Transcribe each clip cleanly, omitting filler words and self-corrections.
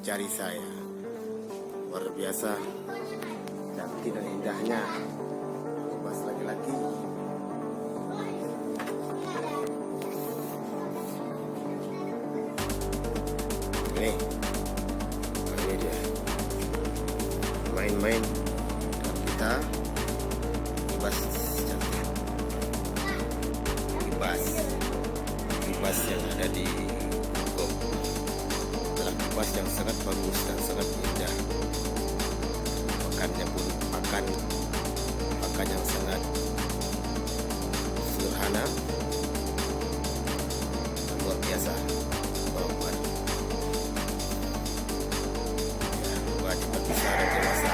cari saya. Luar biasa cantik dan indahnya kibas laki-laki. Ini dia main-main kita kibas cantik, kibas yang ada di Bangkok adalah kibas yang sangat bagus dan sangat indah. Makannya pun makan yang sangat sederhana, luar biasa. Bawang ya, wajib besar dan dewasa.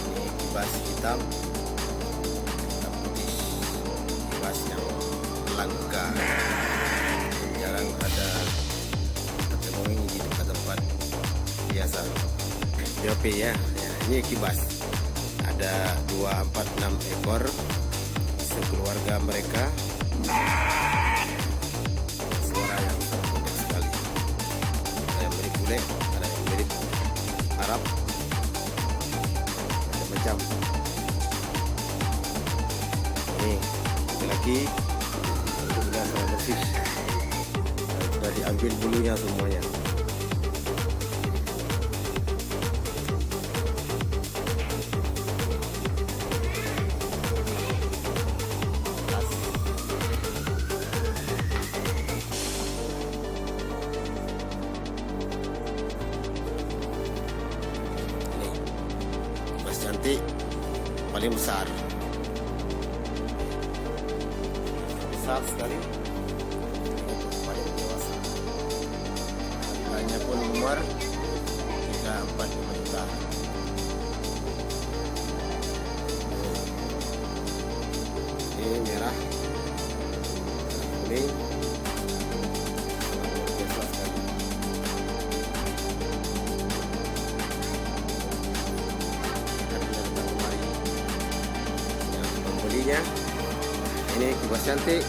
Ini kibas hitam putih, kibas yang langka, jarang ada ketemu di tempat biasa. DOP ya. Ini kibas ada 2, 4, 6 ekor sekeluarga mereka. Suara yang terpendek sekali. Ada yang mirip bule, ada yang mirip Arab, macam-macam. Ini laki-laki sudah sangat bersih, sudah diambil bulunya semuanya. Cantik paling besar sekali, paling dewasa. Harganya pun umur 3-4 juta. Ini merah, kuning, biasa sekali. Ini kibas cantik,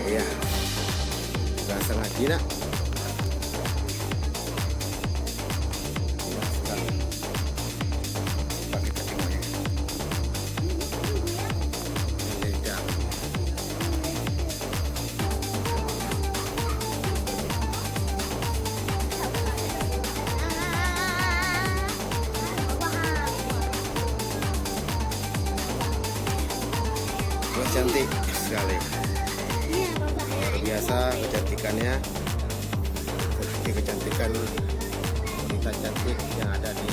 ya, juga sangat jinak. Pakai kaki moyang, lidah. Cantik sekali, luar biasa kecantikannya, seperti kecantikan wanita cantik yang ada di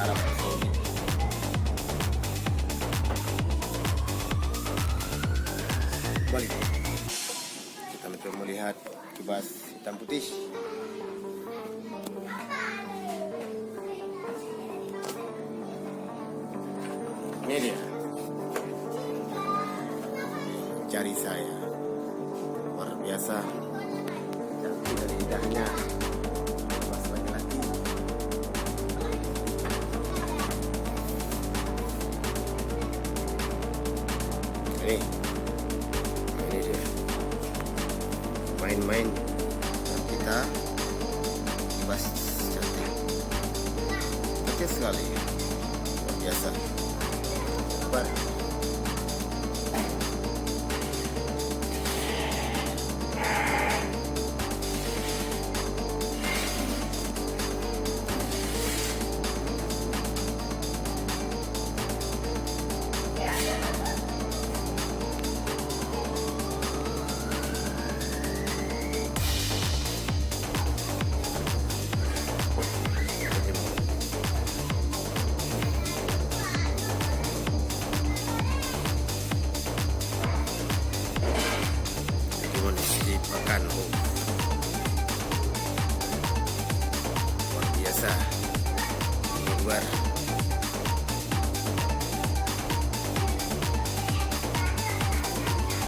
Arab Saudi. Balik, kita mencoba melihat kibas hitam putih. Ini dia cari saya. Luar biasa cantik dan indahnya kibas laki-laki. Ini dia main-main dan kita kibas cantik sekali, luar biasa. Makan luar biasa di luar.